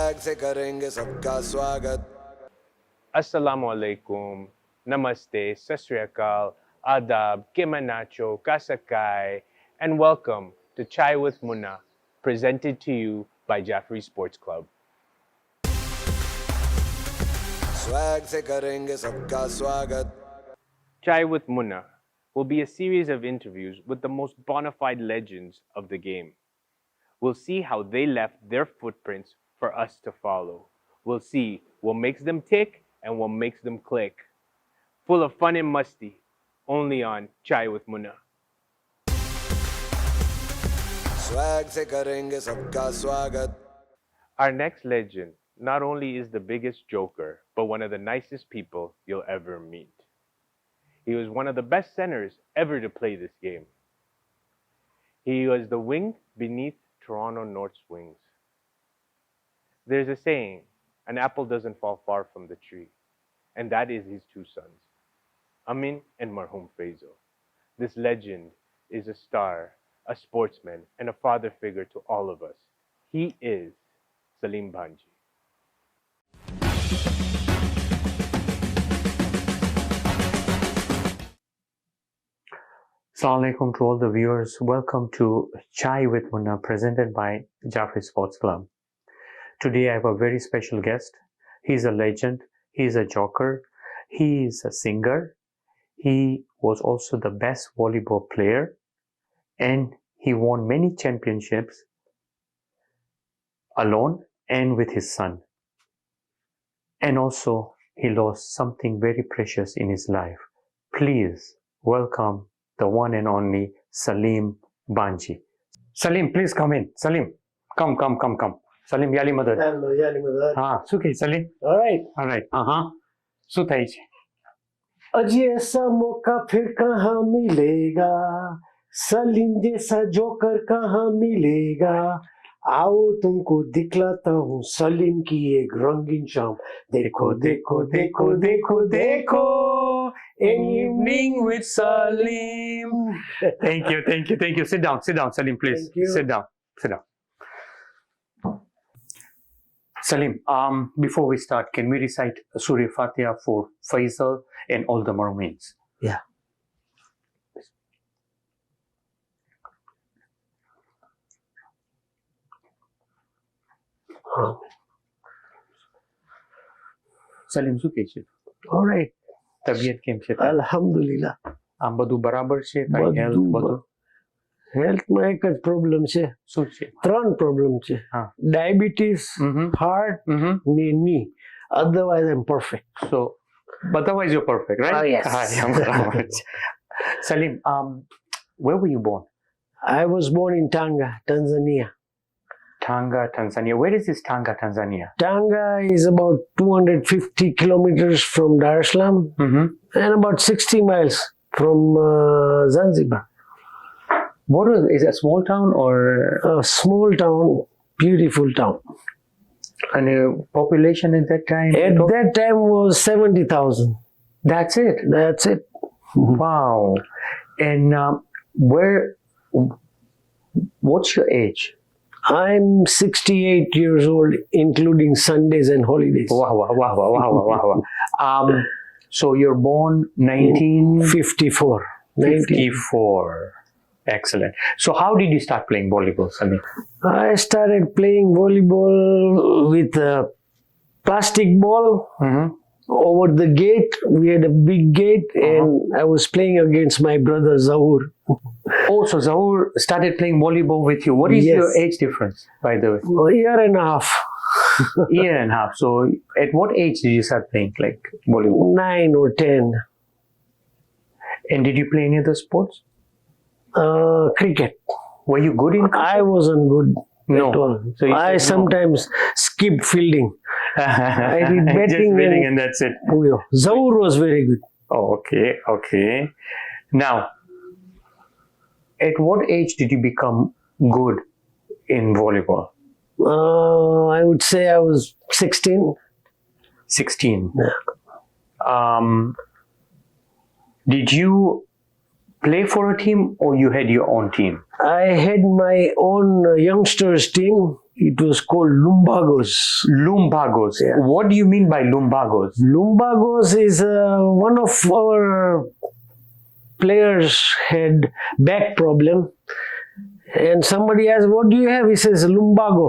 Swag से करेंगे सबका स्वागत. Assalamu alaikum, namaste, sasriyakal, adab, kimanacho, kasakai, and welcome to Chai with Munna, presented to you by Jaffrey Sports Club. Swag से करेंगे सबका स्वागत. Chai with Munna will be a series of interviews with the most bona fide legends of the game. We'll see how they left their footprints for us to follow. We'll see what makes them tick and what makes them click. Full of fun and musty, only on Chai with Munna. Swag से करेंगे सबका स्वागत. Our next legend not only is the biggest joker, but one of the nicest people you'll ever meet. He was one of the best centers ever to play this game. He was the wing beneath Toronto North's wings. There's a saying, an apple doesn't fall far from the tree, and that is his two sons, Amin and Marhum Faisal. This legend is a star, a sportsman, and a father figure to all of us. He is Salim Bhanji. Assalamu alaikum to all the viewers. Welcome to Chai with Munna, presented by Jaffrey Sports Club. Today I have a very special guest. He's a legend. He's a joker. He is a singer. He was also the best volleyball player, and he won many championships alone and with his son. And also he lost something very precious in his life. Please welcome the one and only Salim Bhanji. Salim, please come in. Salim, come. Salim, yali madad. Hello, yali madad. हाँ, શું કહે Salim? All right. શું થાય છે? अजी ऐसा मौका फिर कहाँ मिलेगा, सलीम जैसा जोकर कहाँ मिलेगा, आओ तुमको दिखलाता हूँ सलीम की एक रंगीन शाम. देखो देखो देखो देखो देखो, An evening with Salim. Thank you. Sit down, Salim, please. Thank you. Sit down. Salim, before we start, can we recite Surah Fatiha for Faisal and all the Marumins? Yeah. Salim, શું કહે છે? All right. તબિયત કેમ છે? Alhamdulillah. આમ બધું બરાબર છે? તારી health બધું? હેલ્થમાં એક જ પ્રોબ્લેમ છે. શું છે? ત્રણ પ્રોબ્લેમ છે. હા. ડાયાબિટીસ, હાર્ટ ને ની. Otherwise I'm perfect. So, otherwise you're perfect, right? Oh, yes. Salim, where were you born? I was born in Tanga, Tanzania. Tanga, Tanzania. Where is this Tanga, Tanzania? Tanga is about 250 kilometers from Dar es Salaam and about 60 miles from Zanzibar. What is it, a small town or? A small town, beautiful town. And population at that time? At that time was 70,000. That's it? That's it. Wow. And what's your age? I'm 68 years old, including Sundays and holidays. Wow. So you're born 1954. 54. Excellent. So how did you start playing volleyball, Salim? I started playing volleyball with a plastic ball over the gate. We had a big gate and I was playing against my brother Zahur. Oh, so Zahur started playing volleyball with you. What is Yes. your age difference, by the way? A year and a half. Year and a half. So at what age did you start playing like volleyball? 9 or 10. And did you play any other sports? Cricket. Were you good in cricket? I wasn't good No. at all. So you I said no. sometimes skipped fielding. I did batting Just batting and that's it. Zahur was very good. Oh, okay. Now, at what age did you become good in volleyball? I would say I was 16. 16. Yeah. Did you play for a team or you had your own team? I had my own youngsters team. It was called Lumbagos. Lumbagos. Yeah. What do you mean by Lumbagos? Lumbagos is one of our players had back problem, and somebody asked, "What do you have?" He says, "Lumbago."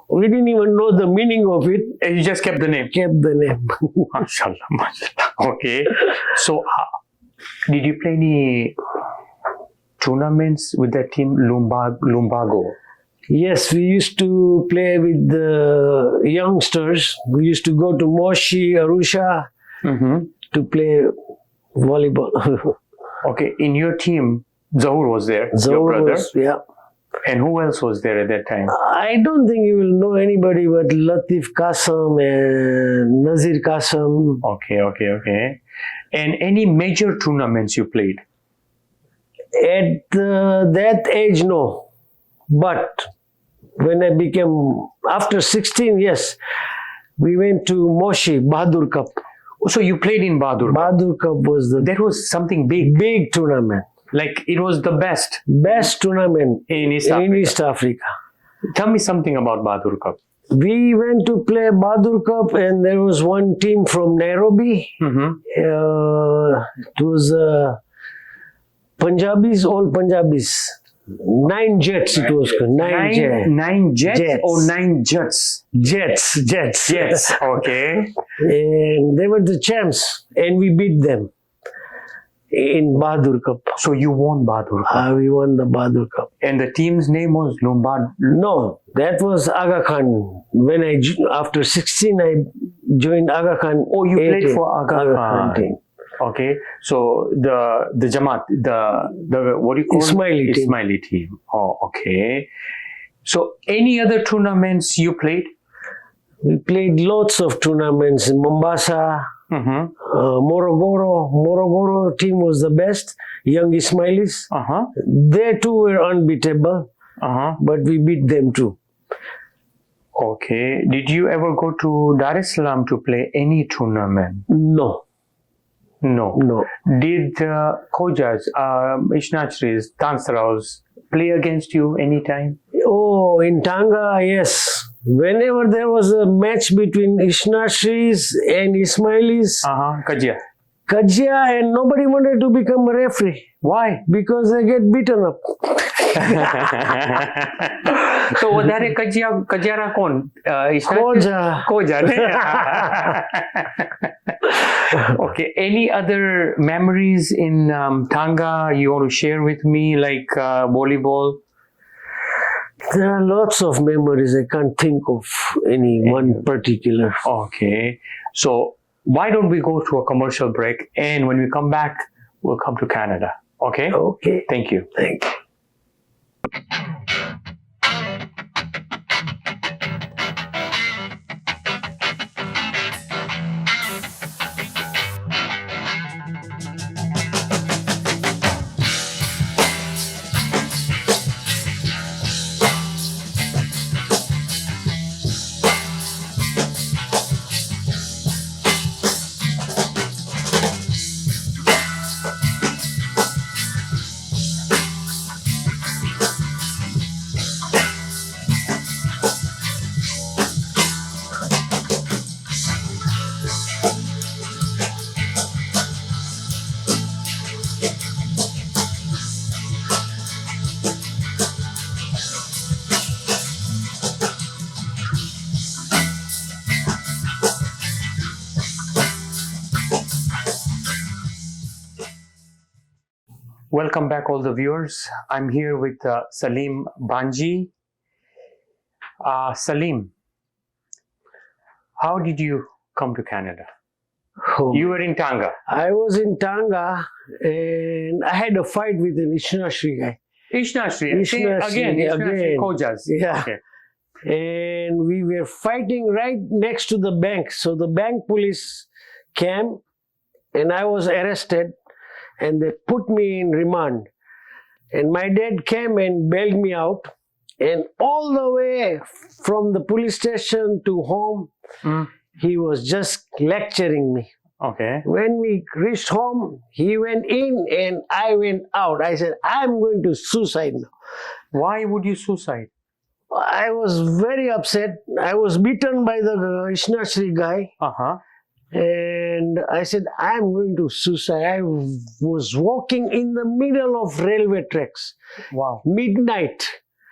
We didn't even know the meaning of it. And you just kept the name. Kept the name. Mashallah, mashallah. Okay. So, did you play any tournaments with that team, Lumbago? Yes, we used to play with the youngsters. We used to go to Moshi, Arusha to play volleyball. Okay. In your team, Zahur was there, your brother. Yeah. And who else was there at that time? I don't think you will know anybody but Latif Qasim and Nazir Qasim. Okay. And any major tournaments you played? At that age, no. But when I became, after 16, yes, we went to Moshi, Bahadur Cup. So you played in Bahadur. Bahadur Cup was the That was something big. big tournament. Like it was the best Best tournament in East in Africa. East Africa. Tell me something about Bahadur Cup. We went to play Bahadur Cup, and there was one team from Nairobi. It was Punjabis, all Punjabis. 9 jets it was called. Nine jets or 9 jets? Jets. Jets. Okay. And they were the champs, and we beat them in Bahadur Cup. So you won Bahadur Cup. We won the Bahadur Cup. And the team's name was Lombard. No, that was Aga Khan. When after 16, I joined Aga Khan. Oh, you played 18. for Aga Khan team. Okay. So the Jamaat, the what do you call Ismaili it? team. Ismaili team. Oh, okay. So any other tournaments you played? We played lots of tournaments in Mombasa, Morogoro. Morogoro team was the best. Young Ismailis. They too were unbeatable, but we beat them too. Okay. Did you ever go to Dar es Salaam to play any tournament? No. Did Khojas, Ishnachris, Tansraus play against you anytime? Oh, in Tanga, yes. Whenever there was a match between Ishnashris and Ismailis, Kajia, and nobody wanted to become a referee. Why? Because they get beaten up. So વધારે કજિયારા કોણ? Khoja. Okay. Any other memories in Tanga you want to share with me, like volleyball? There are lots of memories. I can't think of any one particular. Okay. So why don't we go to a commercial break, and when we come back, we'll come to Canada. Okay? Okay. Thank you. Thank you. Welcome back, all the viewers. I'm here with Salim Bhanji. Salim, how did you come to Canada? You were in Tanga. I was in Tanga, and I had a fight with an Ishnashri guy. Ishnashri. Again. Khojas. Yeah. Okay. And we were fighting right next to the bank. So the bank police came, and I was arrested, and they put me in remand. And my dad came and bailed me out. And all the way from the police station to home, he was just lecturing me. Okay. When we reached home, he went in and I went out. I said, I'm going to suicide now. Why would you suicide? I was very upset. I was beaten by the Ishnashri guy. Uh-huh. And I said, I'm going to suicide. I was walking in the middle of railway tracks. Wow. Midnight.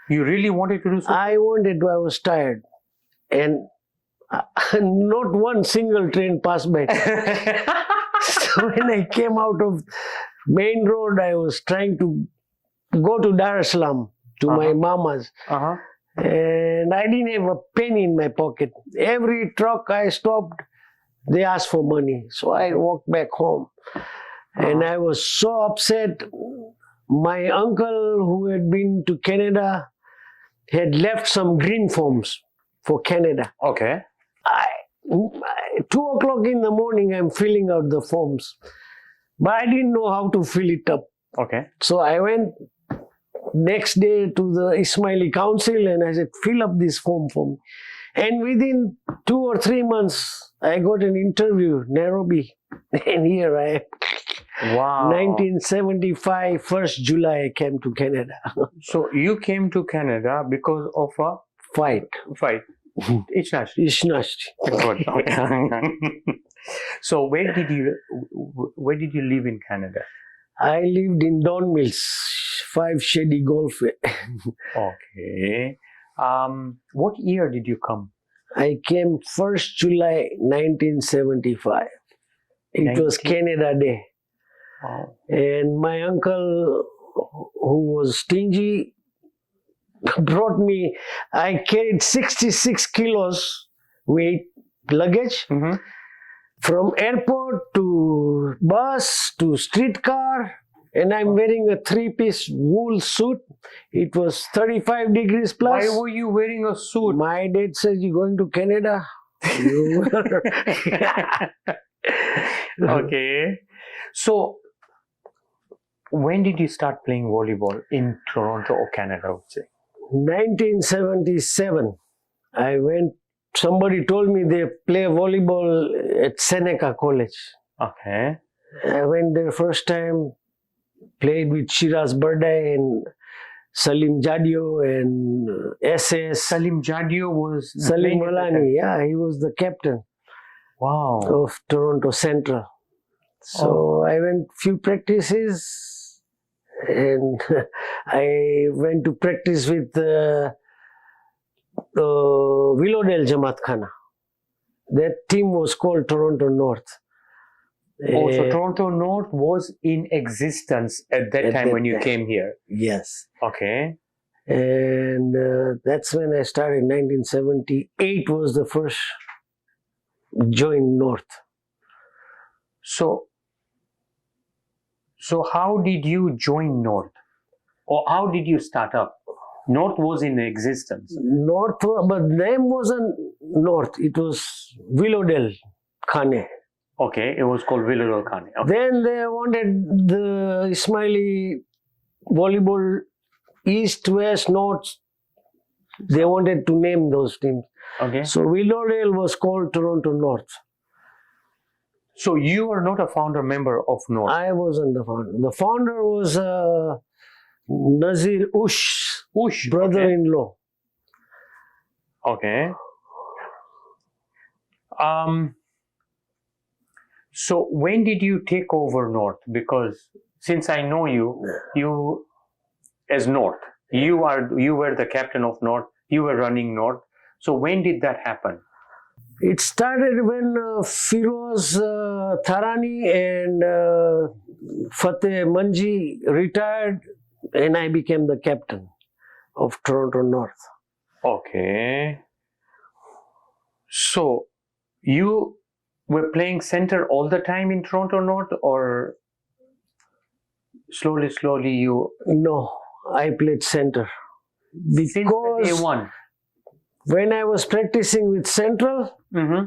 You really wanted to do so? I was tired. And not one single train passed by. So when I came out of main road, I was trying to go to Dar es Salaam, to my mama's. Uh-huh. And I didn't have a penny in my pocket. Every truck I stopped, they asked for money. So I walked back home. And I was so upset. My uncle, who had been to Canada, had left some green forms for Canada. Okay. 2 o'clock in the morning, I'm filling out the forms. But I didn't know how to fill it up. Okay. So I went next day to the Ismaili Council and I said, fill up this form for me. And within 2 or 3 months, I got an interview, Nairobi. And here I am. Wow. 1975, 1st July, I came to Canada. So you came to Canada because of a Fight. It's not. Ishnashri. So where did you live in Canada? I lived in Don Mills, 5 Shady Golf. Okay. What year did you come? I came 1st July 1975. It was Canada Day. Wow. And my uncle, who was stingy, brought me, I carried 66 kilos weight luggage from airport to bus to streetcar, and I'm wearing a 3-piece wool suit. It was 35 degrees plus. Why were you wearing a suit? My dad says, you're going to Canada? Okay. So when did you start playing volleyball in Toronto or Canada, I would say? 1977, I went, somebody told me they play volleyball at Seneca College. Okay. I went there first time, played with Shiraz Bardai and Salim Jadio and SS. Salim Jadio was Salim playing at that time. Malani, yeah, he was the captain Wow. of Toronto Central. So I went few practices and I went to practice with Willowdale Jamaat Khana. That team was called Toronto North. Oh, so Toronto North was in existence at that time when you came here. Yes. Okay. And that's when I started. 1978 was the first join North. So how did you join North? Or how did you start up? North was in existence. North, but name wasn't North. It was Willowdale Khane. Okay, it was called Willowdale Khane. Okay. Then they wanted the Ismaili volleyball East, West, North. They wanted to name those teams. Okay. So Willowdale was called Toronto North. So you are not a founder member of North. I wasn't the founder. The founder was Nazir Ush, brother-in-law. Okay. So when did you take over North? Because since I know you as North, you were the captain of North, you were running North. So when did that happen? It started when Firoz Tharani and Fateh Manji retired, and I became the captain of Toronto North. Okay. So you were playing center all the time in Toronto North, or slowly you? No, I played center. Since day one. When I was practicing with Central, I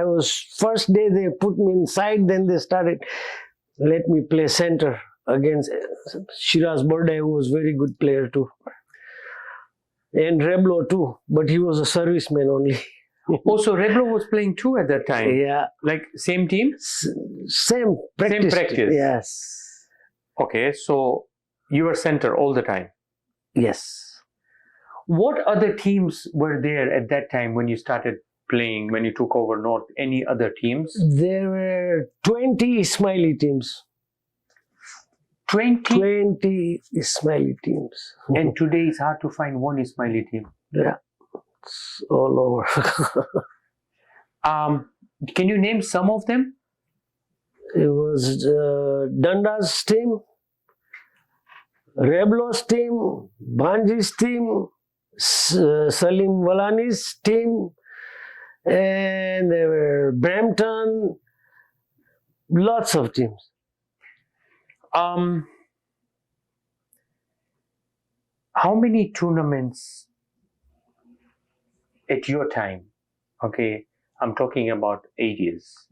was, first day they put me inside, then they started, let me play center against Shiraz Bardai, who was very good player too. And Reblo too, but he was a serviceman only. Also, Reblo was playing too at that time. Yeah. Like same team? Same practice. practice. Yes. Okay, so you were center all the time. Yes. What other teams were there at that time when you started playing, when you took over North? Any other teams? There were 20 Ismaili teams. 20? 20 Ismaili teams. And today it's hard to find one Ismaili team. Yeah. It's all over. Can you name some of them? It was Danda's team, Reblo's team, Bhanji's team, Salim Walani's team, and there were Brampton, lots of teams. How many tournaments at your time? Okay, I'm talking about 80s.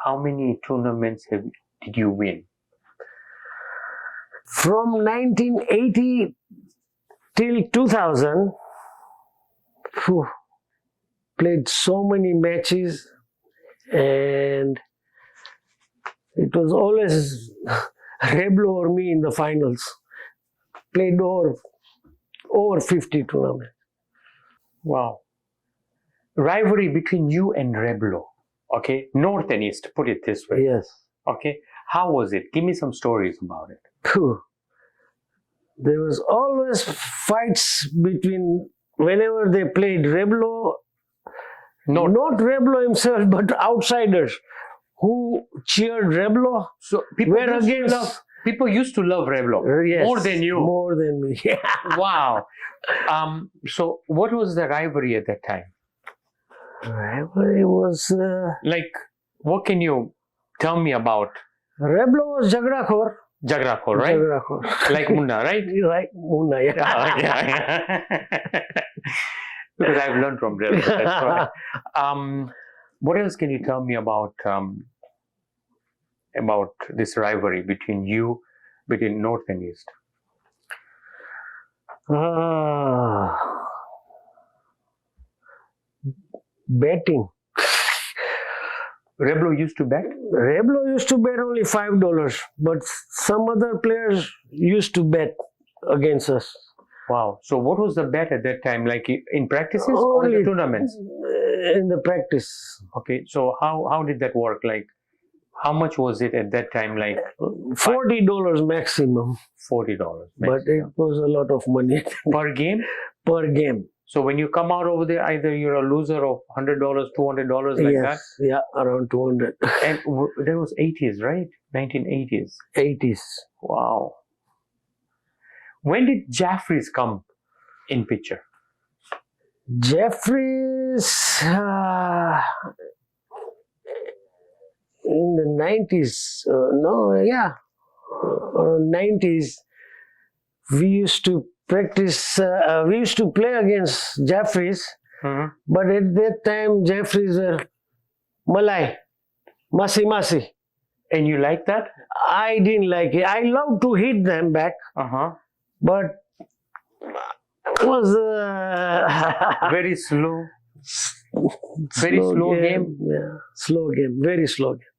How many tournaments did you win? From 1980 till 2000, played so many matches, and it was always Reblo or me in the finals. Played over 50 tournaments. Wow. Rivalry between you and Reblo. Okay, North and East, put it this way. Yes. Okay, how was it? Give me some stories about it. There was always fights between whenever they played Reblo, not Reblo himself, but outsiders who cheered Reblo. So people used to love Reblo Yes, more than you. More than me. Wow. So what was the rivalry at that time? Rivalry was Like, what can you tell me about Reblo was Jagrakhor. Jagrakhor, right? Jagrakhor. Like Munna, right? Like Munna, yeah. Yeah. Because I've learned from Reblo. That's why. What else can you tell me about this rivalry between North and East? Betting. Reblo used to bet? Reblo used to bet only $5, but some other players used to bet against us. Wow. So what was the bet at that time? Like in practices or in the tournaments? In the practice. Okay. So how did that work? Like how much was it at that time? Like $40 maximum. $40. But it was a lot of money. Per game? Per game. So when you come out over there, either you're a loser of $100, $200 like that? Yeah, around 200. And that was 80s, right? 1980s. 80s. Wow. When did Jaffrey's come in picture? Jeffries in the 90s. Around 90s. We used to practice. We used to play against Jaffrey's, but at that time Jaffrey's were Malay, Masi. And you like that? I didn't like it. I loved to hit them back, but it was very slow. Very slow game. Yeah, slow game. Very slow game.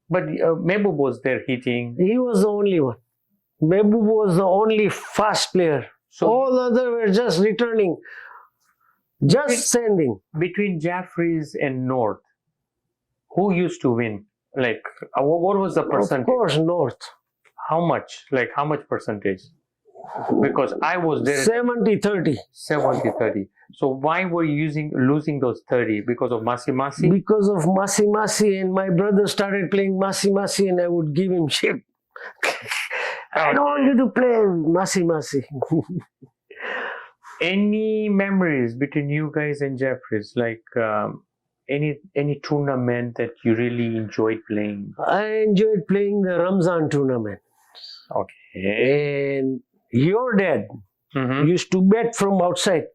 But Mehboob was there hitting. He was the only one. Mehboob was the only fast player. So all the others were just returning, just sending. Between Jaffrey's and North, who used to win? Like, what was the percentage? Of course, North. How much? Like, how much percentage? Because I was there. 70-30. 70-30. So why were you losing those 30? Because of Masi? Because of Masi, and my brother started playing Masi, and I would give him shit. I don't want you to play Masi. Any memories between you guys and Jeffries? Like any tournament that you really enjoyed playing? I enjoyed playing the Ramzan tournament. Okay. And your dad used to bet from outside.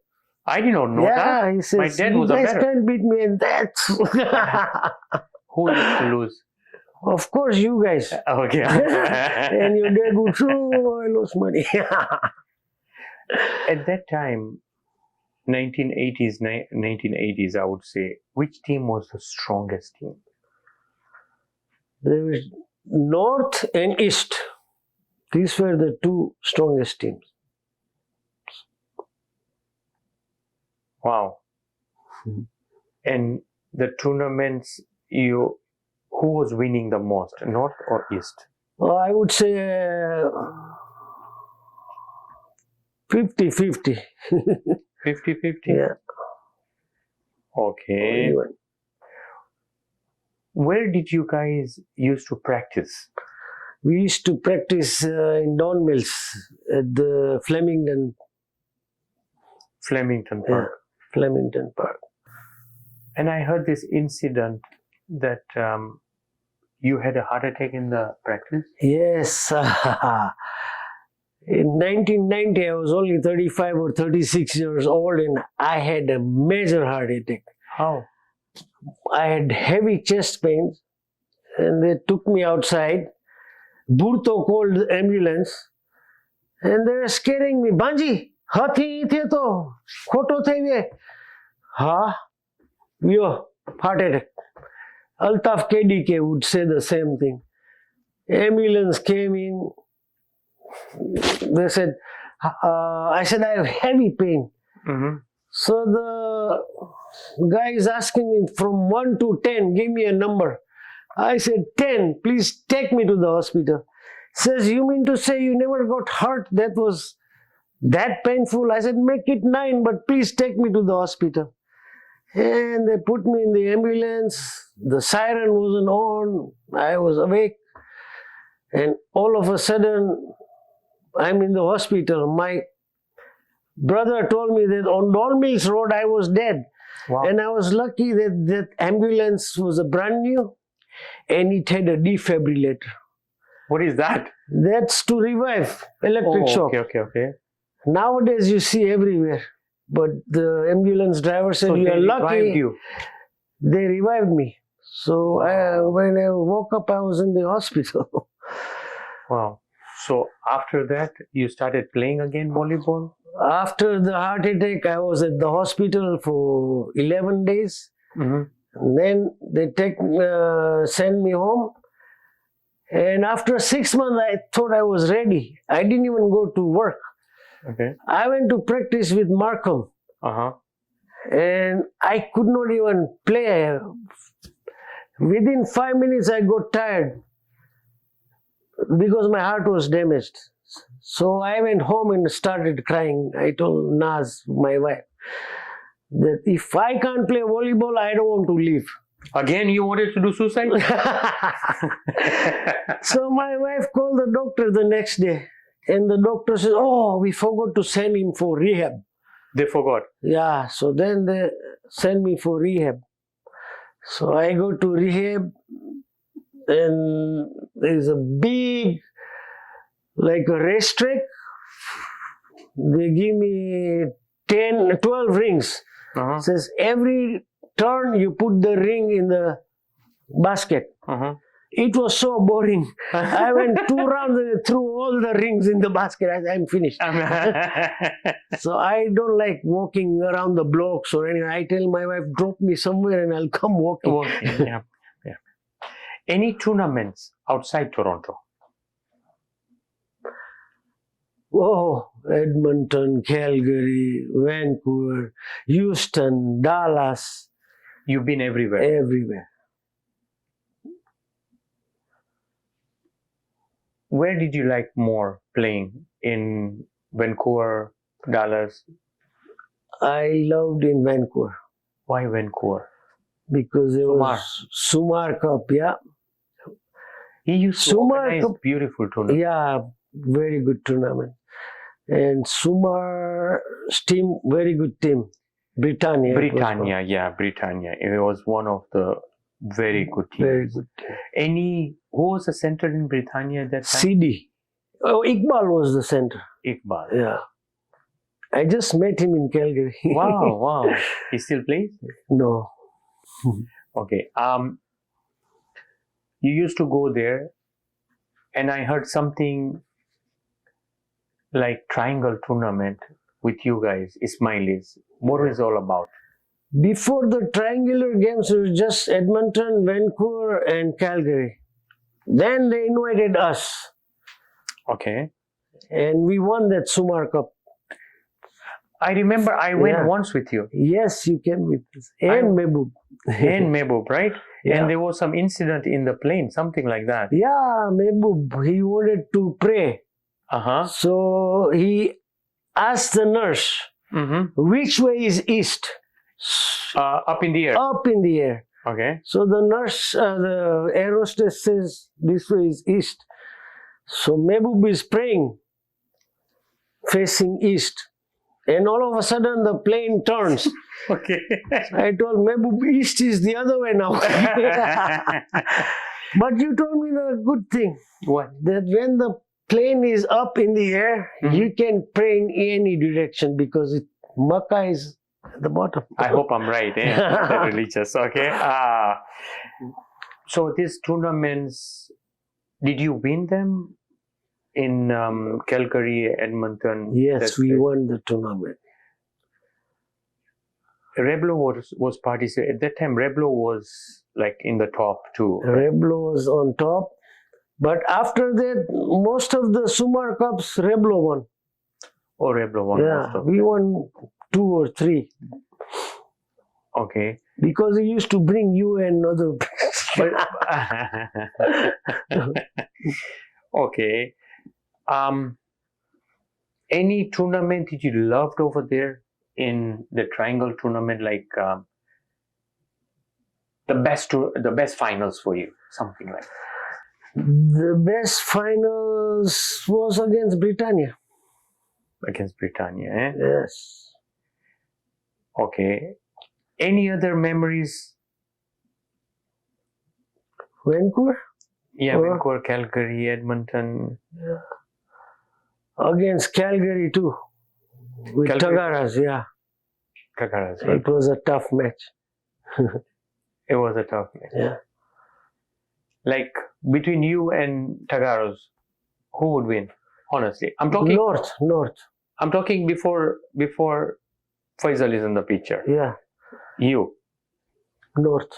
I did not know that. Yeah, he says, my dad was a you guys better. can't beat me, and that's... Who used to lose? Of course, you guys. Okay. And your dad would say, oh, I lost money. At that time, 1980s, 1980s, I would say. Which team was the strongest team? There was North and East. These were the two strongest teams. Wow. And the tournaments, who was winning the most, North or East? I would say 50-50. 50-50? Yeah. Okay. Even. Where did you guys used to practice? We used to practice in Don Mills at the Flemington Park. Flemington Park. And I heard this incident that you had a heart attack in the practice? Yes. In 1990, I was only 35 or 36 years old and I had a major heart attack. How? I had heavy chest pains and they took me outside. Burto called the ambulance and they were scaring me. Bhanji, hathi the to, khoto thai ha, yo, heart attack. Altaf KDK would say the same thing. Ambulance came in. They said, I said, I have heavy pain. Mm-hmm. So the guy is asking me from 1 to 10, give me a number. I said, 10, please take me to the hospital. Says, you mean to say you never got hurt? That was that painful? I said, make it 9, but please take me to the hospital. And they put me in the ambulance. The siren wasn't on. I was awake. And all of a sudden, I'm in the hospital. My brother told me that on Don Mills Road, I was dead. Wow. And I was lucky that that ambulance was a brand new and it had a defibrillator. What is that? That's to revive electric shock. Okay. Nowadays, you see everywhere. But the ambulance driver said, So you they are lucky. revived you. They revived me. So when I woke up, I was in the hospital. Wow. So after that, you started playing again volleyball? After the heart attack, I was at the hospital for 11 days. Mm-hmm. And then they send me home. And after 6 months, I thought I was ready. I didn't even go to work. Okay. I went to practice with Markham. Uh-huh. And I could not even play. Within 5 minutes, I got tired because my heart was damaged. So I went home and started crying. I told Naz, my wife, that if I can't play volleyball, I don't want to leave. Again, you wanted to do suicide? So my wife called the doctor the next day. And the doctor said, oh, we forgot to send him for rehab. They forgot. Yeah, so then they sent me for rehab. So I go to rehab and there's a big, like a racetrack. They give me 12 rings. Uh-huh. Says every turn you put the ring in the basket. Uh-huh. It was so boring. I went 2 rounds and I threw all the rings in the basket. I'm finished. So I don't like walking around the blocks or anything. I tell my wife, drop me somewhere and I'll come walking. Yeah. Any tournaments outside Toronto? Oh, Edmonton, Calgary, Vancouver, Houston, Dallas. You've been everywhere. Everywhere. Where did you like more playing? In Vancouver, Dallas? I loved in Vancouver. Why Vancouver? Because it was Sumar Cup, yeah. He used to Sumar organize Cup. beautiful tournaments. Yeah, very good tournament. And Sumar's team, very good team. Britannia. Britannia. It was one of the very good teams. Very good team. Who was the center in Britannia at that time? CD. Oh, Iqbal was the center. Iqbal. Yeah. I just met him in Calgary. Wow. He still plays? No. Okay. You used to go there, and I heard something like triangle tournament. with you guys, Ismailis? What is it all about? Before the triangular games, it was just Edmonton, Vancouver, and Calgary. Then they invited us, Okay. and we won that Sumar Cup. I remember I went Yeah. once with you Yes, you came with us. And Mehboob. and Mehboob, right? Yeah. And there was some incident in the plane, something like that. Yeah, Mehboob, he wanted to pray. Uh-huh. So he asked the nurse, Mm-hmm. which way is east? Up in the air. Up in the air. Okay. So the nurse, the air hostess says, this way is east. So Mehboob is praying, facing east. And all of a sudden the plane turns. Okay. I told Mehboob, east is the other way now. But you told me the good thing, What? that when the plane is up in the air, Mhm. you can pray in any direction because Makkah is at the bottom. I hope I'm right, eh? That religious, okay? So these tournaments, did you win them in Calgary, Edmonton? Yes, That's we it. won the tournament. Reblo was participating. At that time, Reblo was like in the top too. Reblo was on top. But after that, most of the Sumar Cups, Reblo won. Oh, Reblo won Yeah, most of we won 2 or 3. Okay. Because he used to bring you and other. Okay. Any tournament that you loved over there in the triangle tournament, like the best finals for you, something like that? The best finals was against Britannia. Against Britannia, eh? Yes. Okay. Any other memories? Vancouver? Yeah, Or- Vancouver, Calgary, Edmonton. Against Calgary too. With Calgary? Tagaras, yeah. Kakaras, right? It was a tough match. It was a tough match. Yeah. Like between you and Tagaros, who would win? Honestly, I'm talking. North. I'm talking before Faisal is in the picture. Yeah. You, North.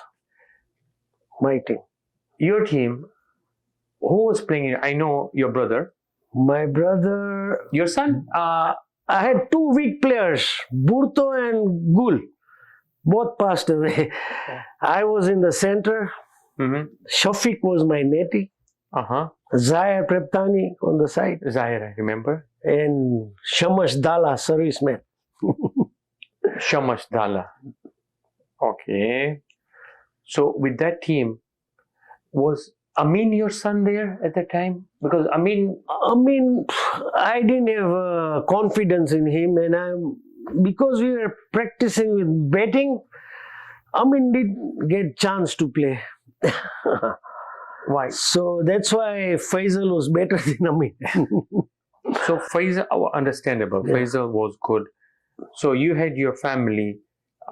My team. your team. Who was playing it? I know your brother, My brother, your son. I had 2 weak players, Burto and Gul. Both passed away. I was in the center. Mm-hmm. Shafiq was my netty. Zahir Preptani on the side. Zahir, I remember. And Shamash Dala, serviceman. Shamash Dala. Okay. So with that team, was Amin your son there at that time? Because Amin. I didn't have confidence in him, and because we were practicing with betting, didn't get chance to play. Why? So that's why Faisal was better than Amin. So Faisal, understandable. Yeah. Faisal was good. So you had your family,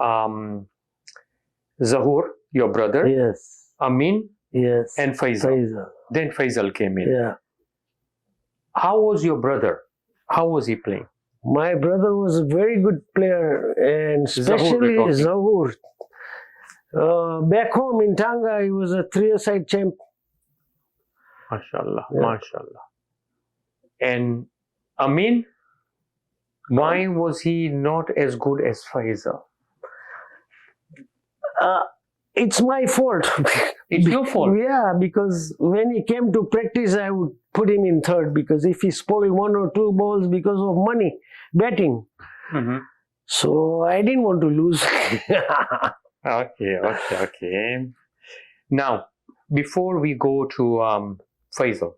Zahur, your brother, Yes. Amin, Yes. and Faisal. Faisal. Then Faisal came in. Yeah. How was your brother? How was he playing? My brother was a very good player, and especially we're talking. Zahur. Back home in Tanga, he was a 3-a-side champ. MashaAllah, Yeah. MashaAllah. And Amin, why was he not as good as Faisal? It's my fault. It's your fault. Yeah, because when he came to practice, I would put him in third, because if he spoiled 1 or 2 balls because of money, betting. Mm-hmm. So I didn't want to lose. Okay. Now, before we go to Faisal,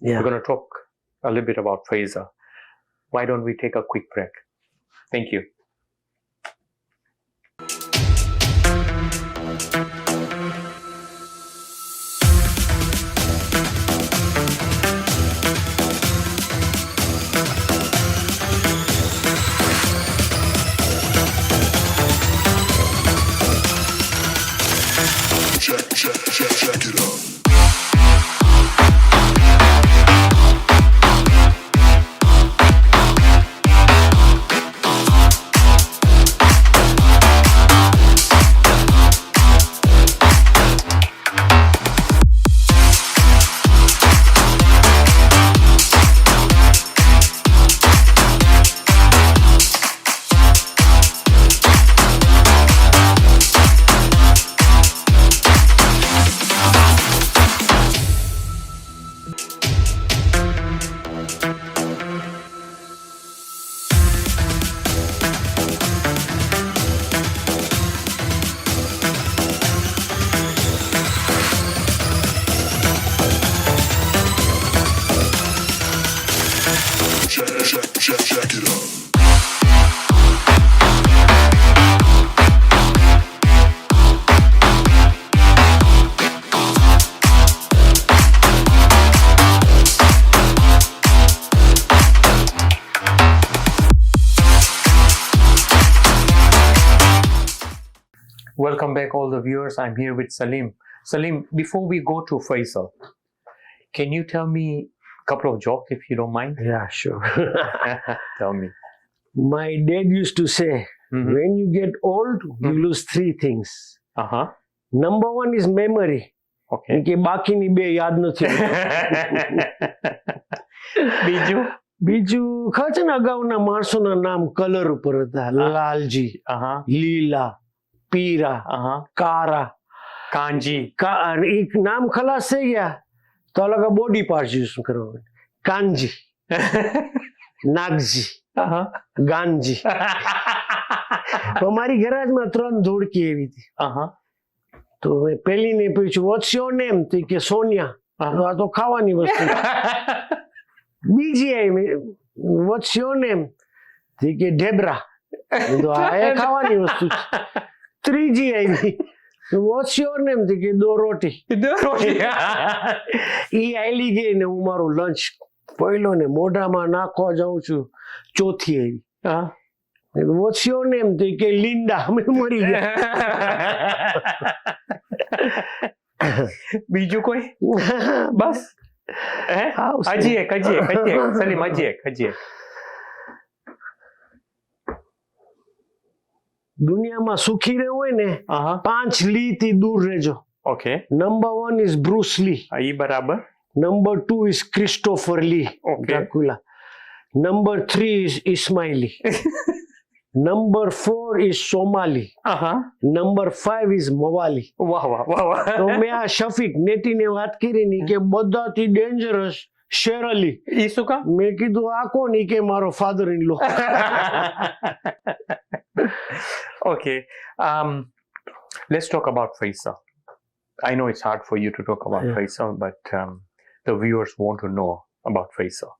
Yeah. we're going to talk a little bit about Faisal. Why don't we take a quick break? Thank you. Check it out. Jack it up. Welcome back, all the viewers. I'm here with Salim. Salim, before we go to Faisal, can you tell me a couple of jokes if you don't mind? Yeah, sure. Tell me. My dad used to say, when you get old, you lose three things. Number one is memory. Okay. કે બાકીની બે યાદ નથી બીજું બીજું ખબર છે ને અગાઉના માણસોના નામ કલર ઉપર હતા લાલજી લીલા પીરા કારા કાંજી એક નામ ખલાસ થઈ ગયા તો અલગ બોડી પાર્ટ યુઝ કરવા કાંજી નાગજી ગાંજી અમારી ગેરાજમાં 3 ધોળકી એવી હતી તો પેલી ને પૂછ્યું વોટ્સ યોર નેમ તો કે સોનિયા આ તો ખાવાની વસ્તુ બીજી આવી વોટ્સ યોર નેમ તો કે ઢેબરા તો આ એ ખાવાની વસ્તુ ત્રીજી આવી વોટ્સ યોર નેમ તો કે દો રોટી ઈ આયલી ગઈ ને હું મારું લંચ પહેલો ને મોઢામાં નાખવા જાઉં છું ચોથી આવી What's your name? તો કે લિન્ડા અમે મરી ગયા બીજું કોઈ બસ હજી એક સલીમ હજી એક દુનિયામાં સુખી રહેવું હોય ને 5 લી થી દૂર રહેજો ઓકે નંબર 1 ઇઝ બ્રુસ લી ઈ બરાબર number 2 is Christopher Lee Dracula number 3 is Ismaili Number 4 is Somali. Number 5 is Mawali. વાહ વાહ વાહ વાહ તો મેં આ શફીક નેટીને વાત કરી ની કે બધાથી ડેન્જરસ શેર અલી ઈ શું કામ મેં કીધું આ કોણ ઈ કે મારો father in law Okay, let's talk about Faisal. I know it's hard for you to talk about Faisal, but the viewers want to know about Faisal.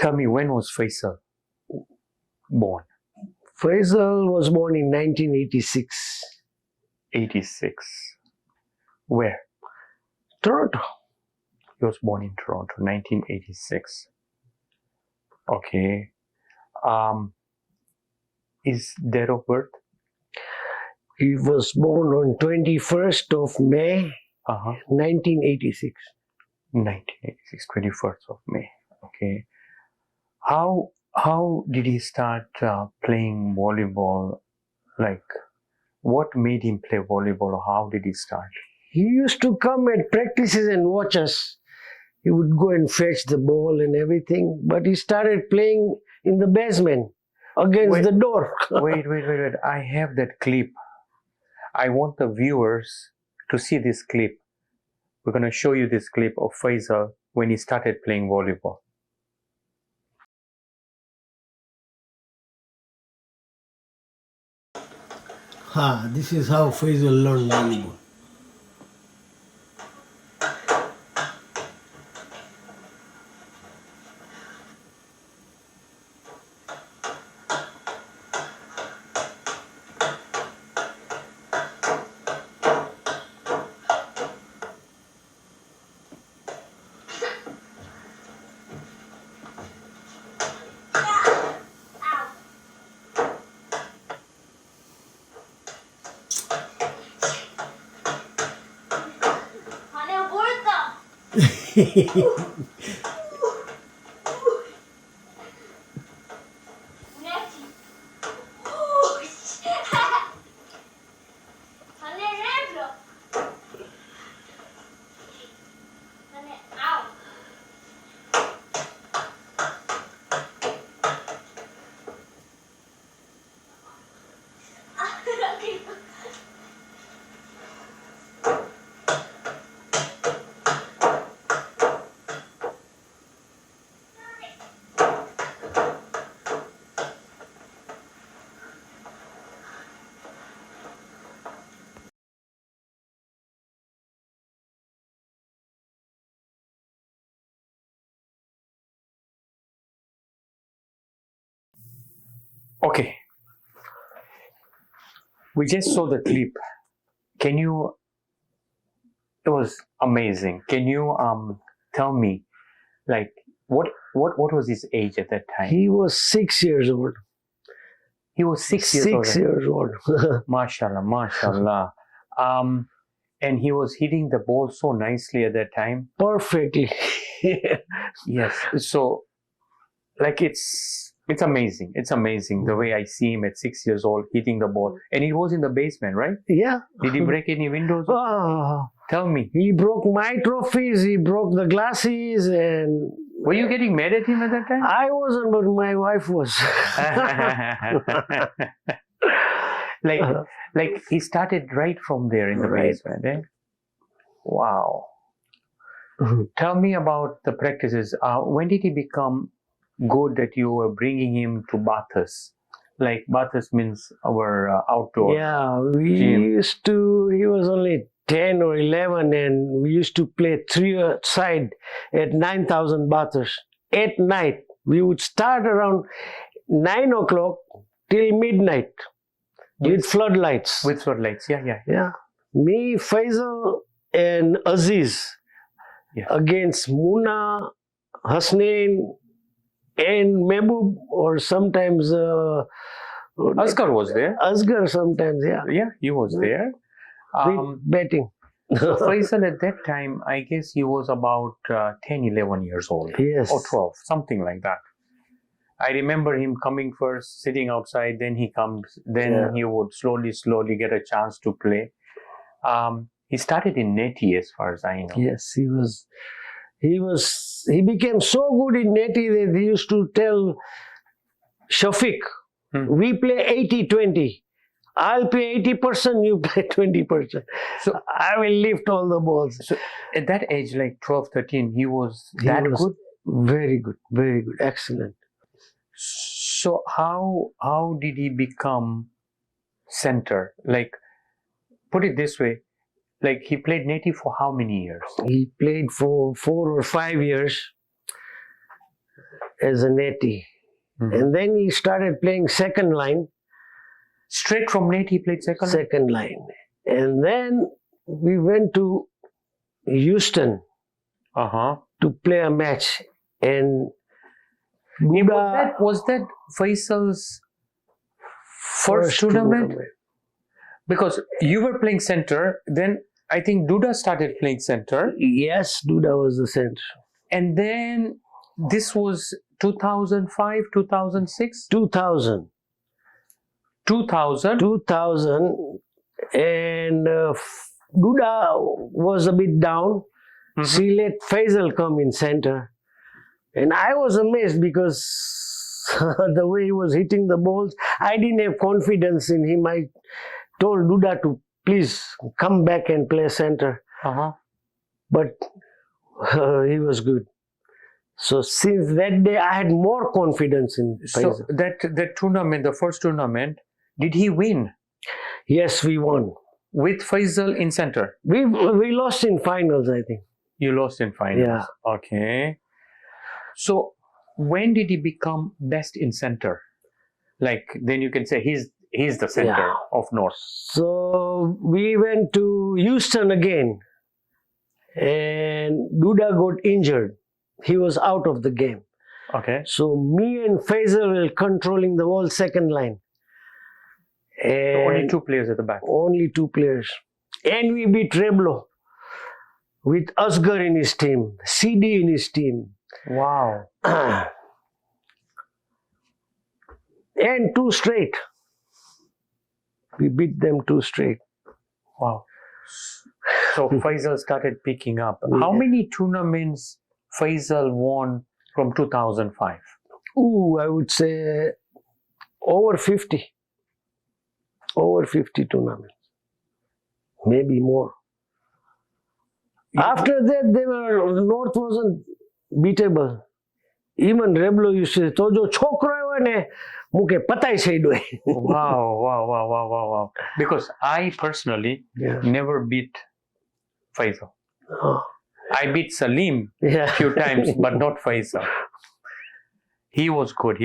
Tell me, when was Faisal born? Faisal was born in 1986. 86. Where? Toronto. He was born in Toronto, 1986. Okay. His date of birth? He was born on 21st of May, 1986. 1986, 21st of May. Okay. How did he start playing volleyball? Like, what made him play volleyball, or how did he start? He used to come at practices and watch us. He would go and fetch the ball and everything, but he started playing in the basement against the door. Wait. I have that clip. I want the viewers to see this clip. We're going to show you this clip of Faisal when he started playing volleyball. This is how Faisal learned volleyball. Okay. We just saw the clip. Can you? It was amazing. Can you tell me, like, what was his age at that time? He was 6 years old. He was 6 years old. 6 years old. Mashallah, mashallah. And he was hitting the ball so nicely at that time. Perfectly. Yes. So, like, it's amazing. It's amazing the way I see him at 6 years old hitting the ball. And he was in the basement, right? Yeah. Did he break any windows? Oh, Tell me. he broke my trophies, he broke the glasses, and Were you getting mad at him at that time? I wasn't, but my wife was. like he started right from there in the Right. basement. Eh? Wow. Tell me about the practices. When did he become good that you were bringing him to Bathurst? Like Bathurst means our outdoor. Yeah, we gym. used to, he was only 10 or 11, and we used to play three-side at 9,000 bathers at night. We would start around 9 o'clock till midnight with floodlights. With floodlights. Yeah. Yeah. Me, Faisal, and Aziz Yeah. against Muna, Hasnain, and Mehboob, or sometimes Asghar was there. Asghar sometimes, yeah. Yeah, he was there. With betting. So Faisal at that time, I guess he was about 10, 11 years old. Yes. Or 12, something like that. I remember him coming first, sitting outside, then he comes, then Yeah. he would slowly get a chance to play. He started in Neti as far as I know. Yes, he became so good in Neti that he used to tell Shafiq, we play 80-20. I'll play 80%, you play 20%. So- I will lift all the balls. So at that age, like 12, 13, he was He that was good? Very good, excellent. So how did he become center? Like, put it this way, like he played Neti for how many years? He played for 4 or 5 years as a Neti. Mhm. And then he started playing second line. Straight from Neti, he played second line? And then we went to Houston Uh-huh. to play a match. And Was that Faisal's first tournament? Because you were playing center, then I think Duda started playing center, Yes, Duda was the center. and then this was 2005, 2006, 2000. 2000. 2000. And Duda was a bit down. Mhm. She let Faisal come in center. And I was amazed because the way he was hitting the balls, I didn't have confidence in him. I told Duda to please come back and play center. Uh-huh. But he was good. So since that day, I had more confidence in So Faisal. that tournament, the first tournament, did he win Yes, we won. with Faisal in center? We lost in finals, I think. You lost in finals. Yeah. Okay. So when did he become best in center? Like then you can say he's the center Yeah. of North. So we went to Houston again, and Duda got injured. He was out of the game. Okay. So me and Faisal were controlling the whole second line. So And only two players at the back. Only two players. And we beat Reblo with Asghar in his team, CD in his team. Wow. And 2 straight. We beat them 2 straight. Wow. So Faisal started picking up. How Yeah. many tournaments Faisal won from 2005? Ooh, I would say over 50. Over 50 tournaments. Maybe more. After that, North wasn't beatable. Even Reblo used to say, "To jo chokro hai ne, muke patai chhedyo hai." Wow. Because I personally Yeah. never beat Faisal. Oh, I beat Salim yeah. a few times, but not Faisal. He was good.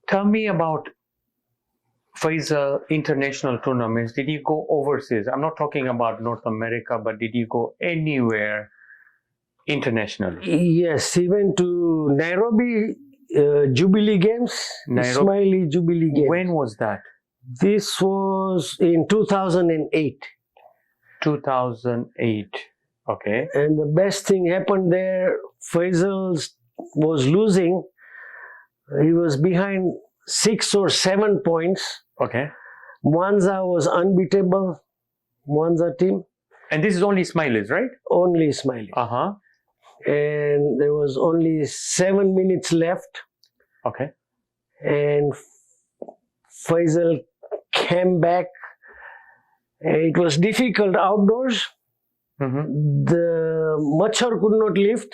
Tell me about Faisal international tournaments. Did you go overseas? I'm not talking about North America, but did you go anywhere internationally? Yes, he went to Nairobi Jubilee Games, Ismaili Jubilee Games. When was that? This was in 2008. 2008. Okay. And the best thing happened there, Faisal was losing. He was behind 6 or 7 points. Okay. Mwanza was unbeatable, Mwanza team. And this is only Ismailis, right? Only Ismaili. Uh-huh. And there was only 7 minutes left. Okay. And Faisal came back. It was difficult outdoors. Mm-hmm. The Machar could not lift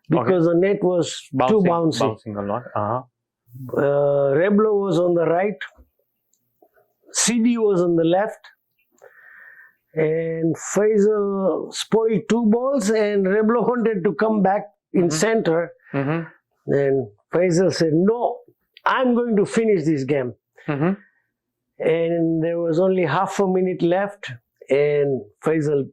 because the net was too bouncy. Bouncing a lot. Uh-huh. Reblo was on the right. CD was on the left. And Faisal spoiled 2 balls and Reblo wanted to come back in center. Mm-hmm. And Faisal said, no, I'm going to finish this game. Mm-hmm. And there was only half a minute left and Faisal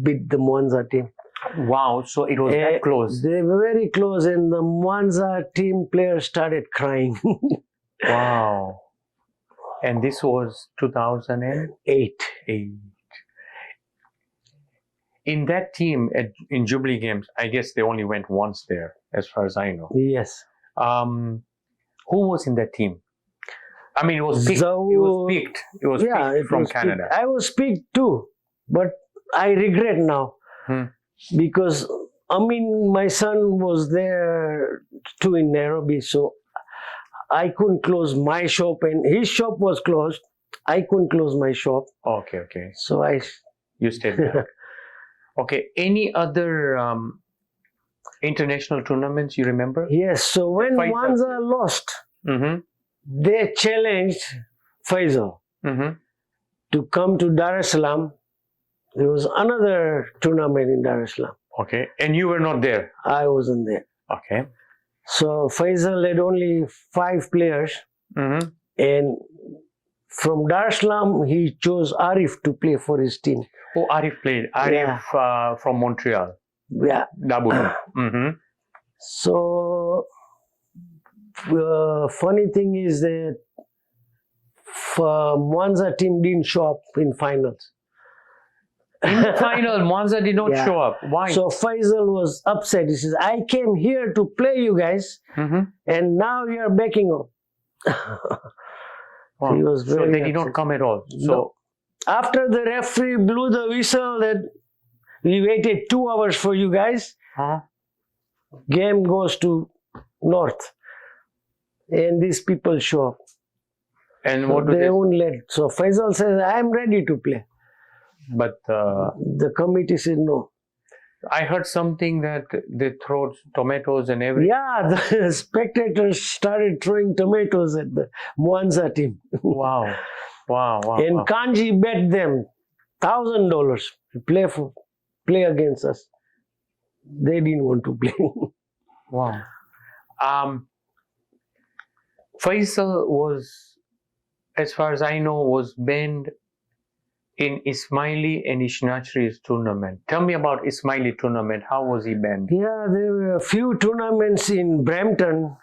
beat the Mwanza team. Wow, so it was that close. They were very close and the Mwanza team players started crying. Wow. And this was 2008. In that team in Jubilee Games, I guess they only went once there, as far as I know. Yes. Who was in that team? I mean, it was picked. It was picked from Canada. I was picked too, but I regret now because my son was there too in Nairobi, so I couldn't close my shop, and his shop was closed. I couldn't close my shop. Okay. So You stayed there. Okay. Any other international tournaments you remember? Yes. So when Mwanza lost, they challenged Faisal to come to Dar es Salaam. There was another tournament in Dar es Salaam. Okay. And you were not there? I wasn't there. Okay. So Faisal had only 5 players. And from Dar es Salaam, he chose Arif to play for his team. Oh, Arif played. Arif from Montreal. Yeah. Dabu. So, funny thing is that Mwanza team didn't show up in finals. In the final, Mwanza did not show up. Why? So Faisal was upset. He says, I came here to play you guys, and now you are backing up. Wow. He was very so they upset. did not come at all. So No. After the referee blew the whistle that we waited 2 hours for you guys, game goes to North. And these people show up. And So what do they they? won't let. So Faisal says, I am ready to play. But The committee said no. I heard something that they throw tomatoes and everything. Yeah, the spectators started throwing tomatoes at the Mwanza team. Wow. And Kanji bet them $1,000 to play against us. They didn't want to play. Wow. Faisal was, as far as I know, was banned in Ismaili and Ishnachri's tournament. Tell me about Ismaili tournament. How was he banned? Yeah, there were a few tournaments in Brampton,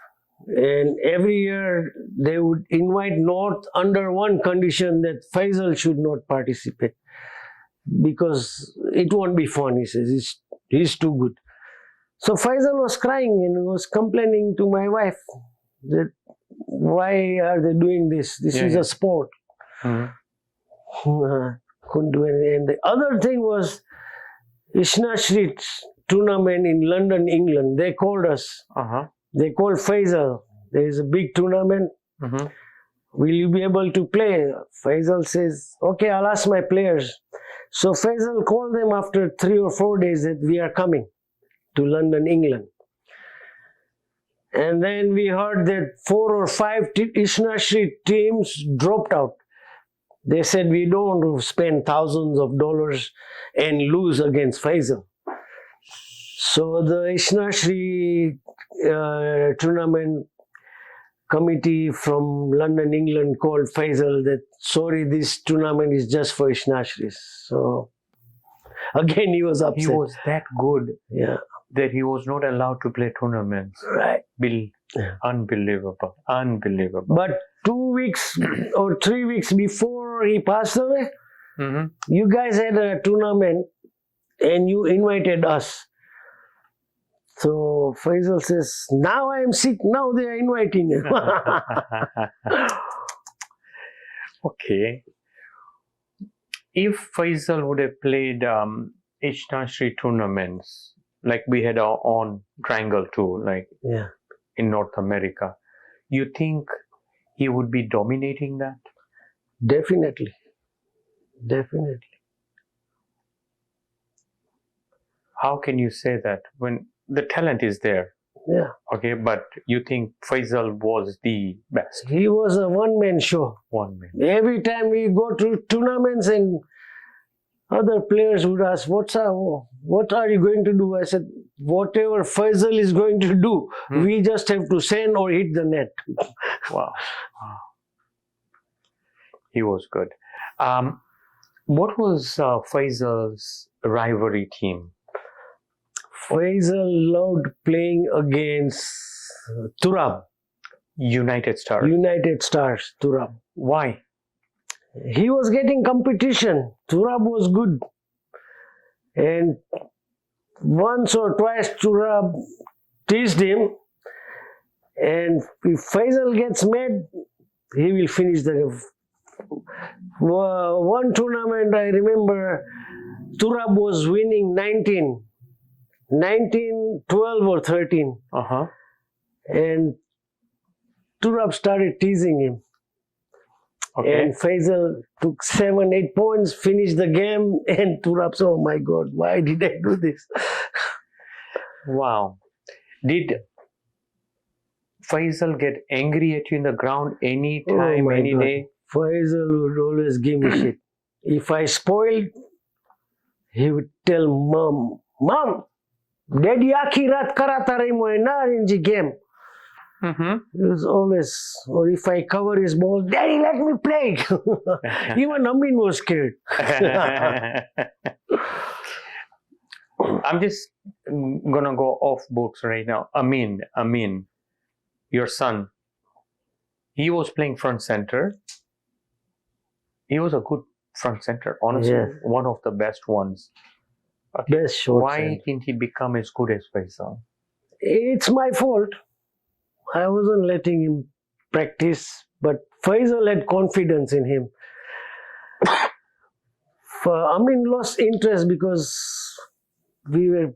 and every year they would invite North under one condition, that Faisal should not participate because it won't be fun. He says he's too good. So Faisal was crying and was complaining to my wife that why are they doing this? This is a sport. Couldn't do anything. And the other thing was Ishnachri tournament in London, England. They called us. They called Faisal. There is a big tournament. Will you be able to play? Faisal says, okay, I'll ask my players. So Faisal called them after 3 or 4 days that we are coming to London, England. And then we heard that 4 or 5 Ishnachri teams dropped out. They said, we don't want to spend thousands of dollars and lose against Faisal. So the Ishnachri tournament committee from London, England called Faisal that sorry, this tournament is just for Ishnashris. So again he was upset. He was that good Yeah. that he was not allowed to play tournaments. Right. Unbelievable. Unbelievable. But 2 weeks or 3 weeks before he passed away, Mm-hmm. you guys had a tournament and you invited us. So Faisal says, now I am sick, now they are inviting him. Okay. If Faisal would have played Ishnashri tournaments, like we had our own triangle too, like Yeah. in North America, you think he would be dominating that? Definitely. Definitely. How can you say that when the talent is there? Yeah. Okay, but you think Faisal was the best He was a one-man show. one man? Every time we go to tournaments and other players would ask, what are you going to do? I said, whatever Faisal is going to do, we just have to send or hit the net. Wow. He was good. What was Faisal's rivalry team? Faisal loved playing against Turab, United Stars. United Stars, Turab. Why? He was getting competition. Turab was good. And once or twice Turab teased him. And if Faisal gets mad, he will finish the... One tournament I remember, Turab was winning 19, 12 or 13. Uh-huh. And Turab started teasing him. Okay. And Faisal took 7-8 points, finished the game, and Turab said, oh my God, why did I do this? Wow. Did Faisal get angry at you in the ground any time, my any God. day? Faisal would always give me shit. If I spoiled, he would tell Mom, Daddy aakhi raat karata rahi moye na in the game. Mm-hmm. He was always, or if I cover his ball, Daddy, let me play. Even Amin was scared. I'm just gonna go off books right now. Amin, your son, he was playing front center. He was a good front center, honestly, Yes. one of the best ones. Okay. Best short Why center. didn't he become as good as Faisal? It's my fault. I wasn't letting him practice, but Faisal had confidence in him. Amin lost interest because we were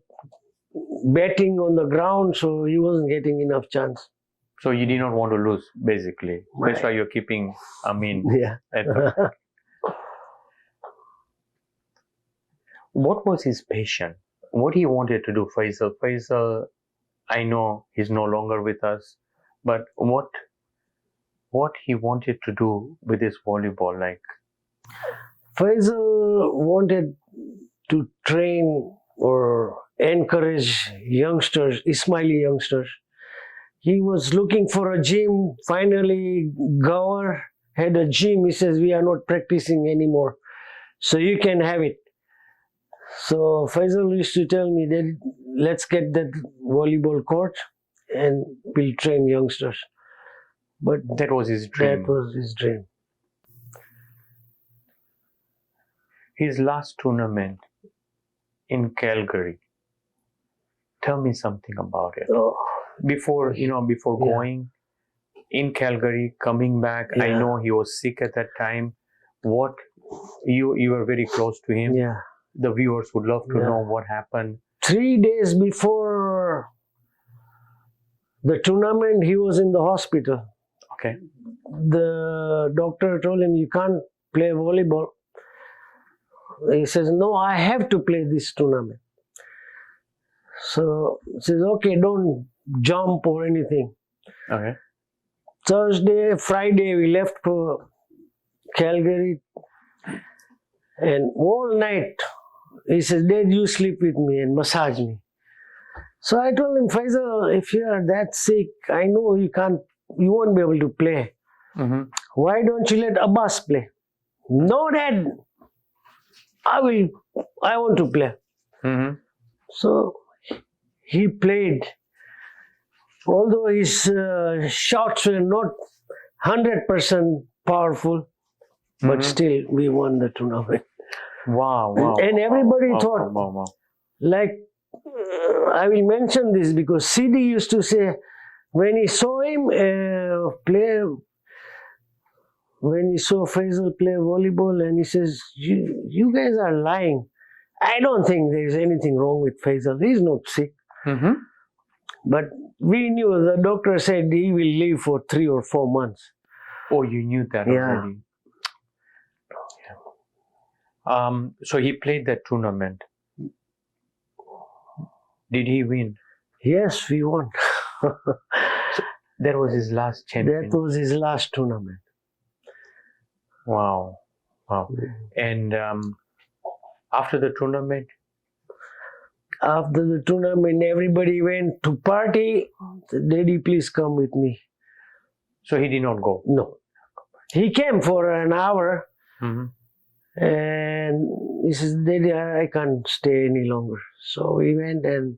batting on the ground, so he wasn't getting enough chance. So you did not want to lose, basically. That's Right. why you're keeping Amin Yeah. at the... What was his passion? What he wanted to do, Faisal? Faisal, I know he's no longer with us, but what he wanted to do with his volleyball, like? Faisal wanted to train or encourage youngsters, Ismaili youngsters. He was looking for a gym. Finally, Gawar had a gym. He says, we are not practicing anymore, so you can have it. So Faisal used to tell me that let's get that volleyball court and we'll train youngsters. But That was his dream. that was his dream. His last tournament in Calgary. Tell me something about it. Oh, Before Yeah. going in Calgary, coming back, I Yeah. know he was sick at that time. What you were very close to him. yeah. The viewers would love to Yeah. know what happened. 3 days before the tournament, he was in the hospital. Okay. The doctor told him, you can't play volleyball. He says, no, I have to play this tournament. So he says, okay, don't jump or anything. Okay. Thursday, Friday, we left for Calgary. And all night, he says, Dad, you sleep with me and massage me. So I told him, Faisal, if you are that sick, I know you can't you won't be able to play. Mm-hmm. Why don't you let Abbas play? No, Dad. I want to play. Mm-hmm. So he played. Although his shots were not 100% powerful, but Mhm. still we won the tournament. Wow. And everybody wow, thought, wow. like, I will mention this because CD used to say, when he saw him play, when he saw Faisal play volleyball, and he says, you guys are lying. I don't think there is anything wrong with Faisal. He's not sick. Mm-hmm. But we knew, the doctor said he will live for 3 or 4 months. Oh, you knew that Yeah. already. So he played that tournament. Did he win? Yes, we won. That was his last champion. That was his last tournament. Wow. And after the tournament, After the tournament, everybody went to party. Said, Daddy, please come with me. so he did not go. No. He came for an hour Mm-hmm. and he says, Daddy, I can't stay any longer. So we went and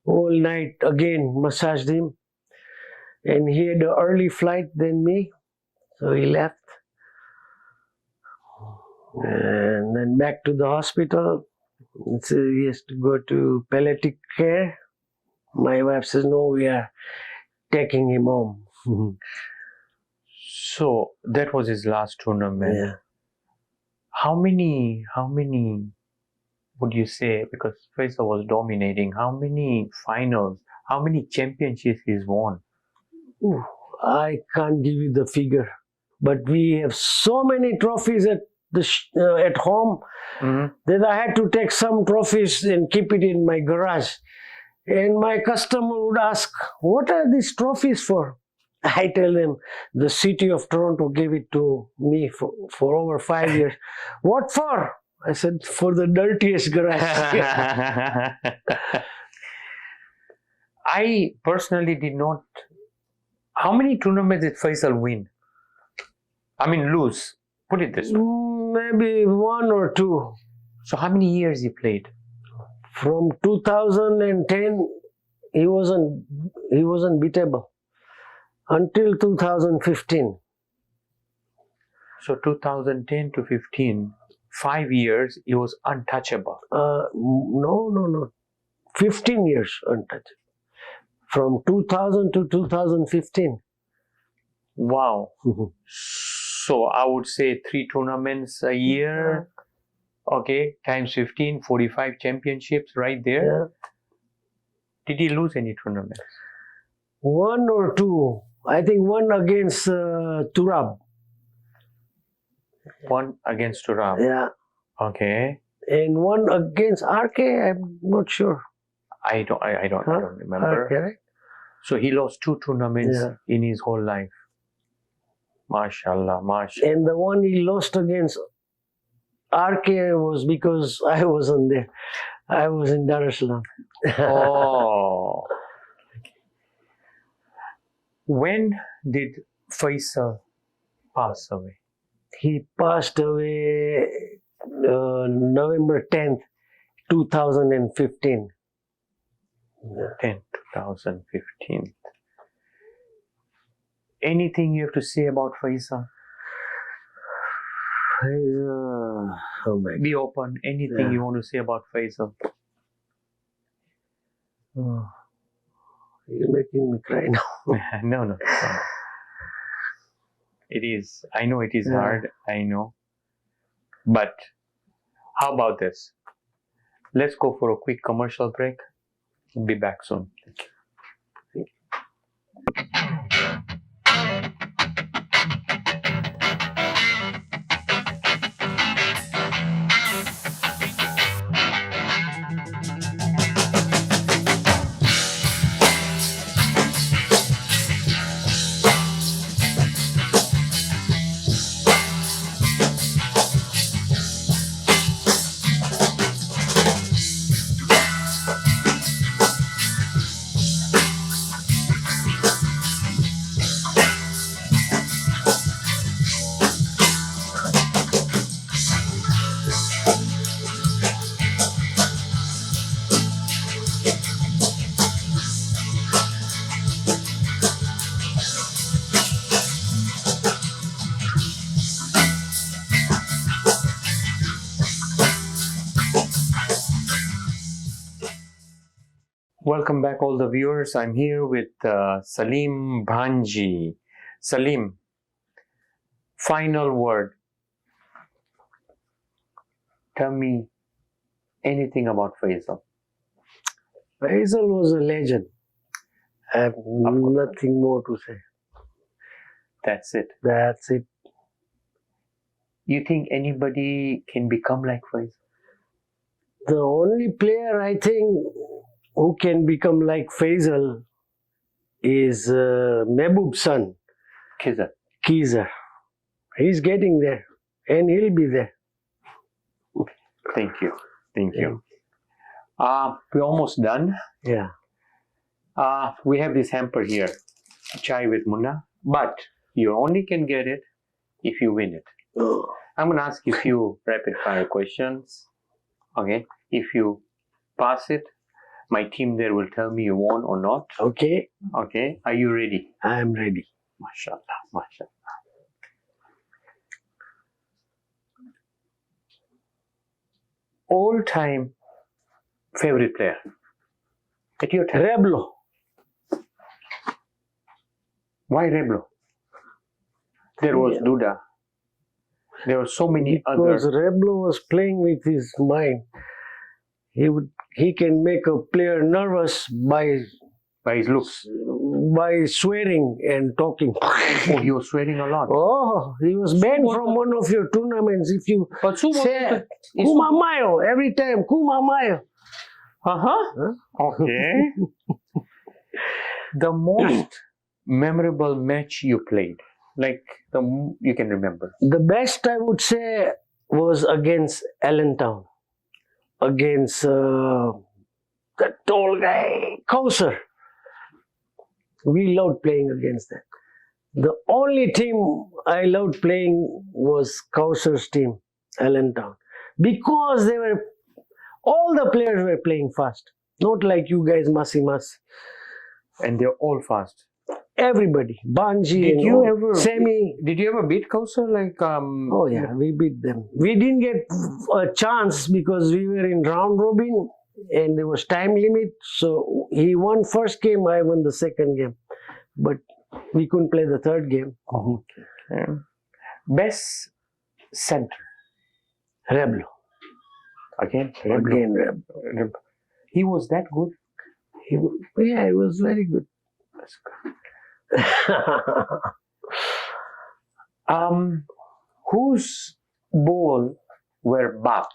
all night again massaged him. And he had an early flight than me. So he left. And then back to the hospital. So he has to go to palliative care. My wife says, no, we are taking him home. So that was his last tournament. Yeah. How many would you say, because Faisal was dominating, how many finals, how many championships he's won? Ooh, I can't give you the figure. But we have so many trophies at home Mm-hmm. that I had to take some trophies and keep it in my garage. And my customer would ask, what are these trophies for? I tell them, the city of Toronto gave it to me for over 5 years. What for? I said, for the dirtiest garage. I personally did not. How many tournaments did Faisal win? I mean, lose. Put it this way. Maybe 1 or 2. So how many years he played? From 2010, he wasn't beatable until 2015. So 2010 to 15, 5 years, he was untouchable. No. 15 years untouchable. From 2000 to 2015. Wow. So I would say 3 tournaments a year. Okay, times 15, 45 championships right there. Yeah. Did he lose any tournaments? 1 or 2. I think 1 against Turab. One against Turab. Yeah. Okay. And 1 against RK, I'm not sure. I don't remember. RK, right? So he lost 2 tournaments Yeah. in his whole life. Mashallah, mashallah. And the one he lost against RK was because I wasn't there. I was in Dar es Salaam. Oh. When did Faisal pass away? He passed away November 10th, 2015. 2015. Anything you have to say about Faisal? Oh my Be open. Anything Yeah. you want to say about Faisal? God. You're making me cry now. No. It is. I know it is Yeah. hard. I know. But how about this? Let's go for a quick commercial break. Be back soon. Welcome back, all the viewers. I'm here with Salim Bhanji. Salim, final word. Tell me anything about Faisal. Faisal was a legend. I have nothing more to say. That's it. That's it. You think anybody can become like Faisal? The only player I think who can become like Faisal is Mehboob son, Keezer. He's getting there and he'll be there. Thank you. Thank you. We're almost done. Yeah. We have this hamper here, Chai with Munna, but you only can get it if you win it. I'm going to ask you a few rapid fire questions. Okay. If you pass it, my team there will tell me you won or not. Okay. Okay. Are you ready? I am ready. MashaAllah. MashaAllah. All-time favorite player at your time? Reblo. Why Reblo? There was Duda. There were so many Because other. Reblo was playing with his mind. He can make a player nervous by His looks. by swearing and talking. Oh, he was swearing a lot. Oh, he was banned from one of your tournaments if you But so say Kuma Mayo every time. Kuma Mayo. Huh? Okay. The most memorable match you played, like you can remember. The best I would say was against Allentown. Against that tall guy, Kausar. We loved playing against that. The only team I loved playing was Kausar's team, Allentown. Because all the players were playing fast. Not like you guys, Mas. And they're all fast. Everybody. Bhanji Did and you ever Semi. Did you ever beat Kausar? Oh yeah, we beat them. We didn't get a chance because we were in round robin and there was time limit. So he won first game, I won the second game. But we couldn't play the third game. Okay. Best center? Reblo. Again? Again Reblo. He was that good? He was very good. That's good. Whose ball were bap?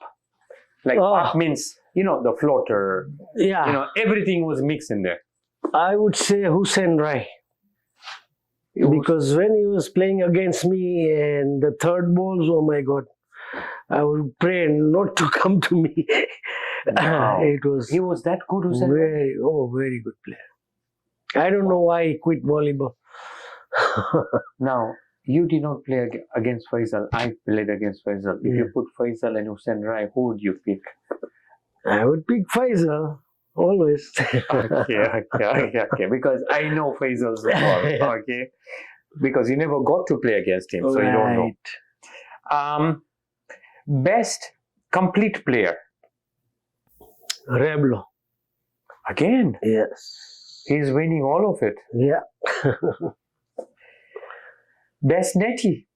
Like bap means, the floater. Yeah. Everything was mixed in there. I would say Hussein Rai. Because when he was playing against me and the third balls, oh my God, I would pray not to come to me. Wow. He was that good, Hussein? Very good player. I don't know why he quit volleyball. Now, you did not play against Faisal. I played against Faisal. If you put Faisal and Hussein Rai, who would you pick? I would pick Faisal, always. Okay. Because I know Faisal's ball. Okay. Because you never got to play against him, so you don't know. Best complete player? Reblo. Again? Yes. He's winning all of it. Yeah. Best netty?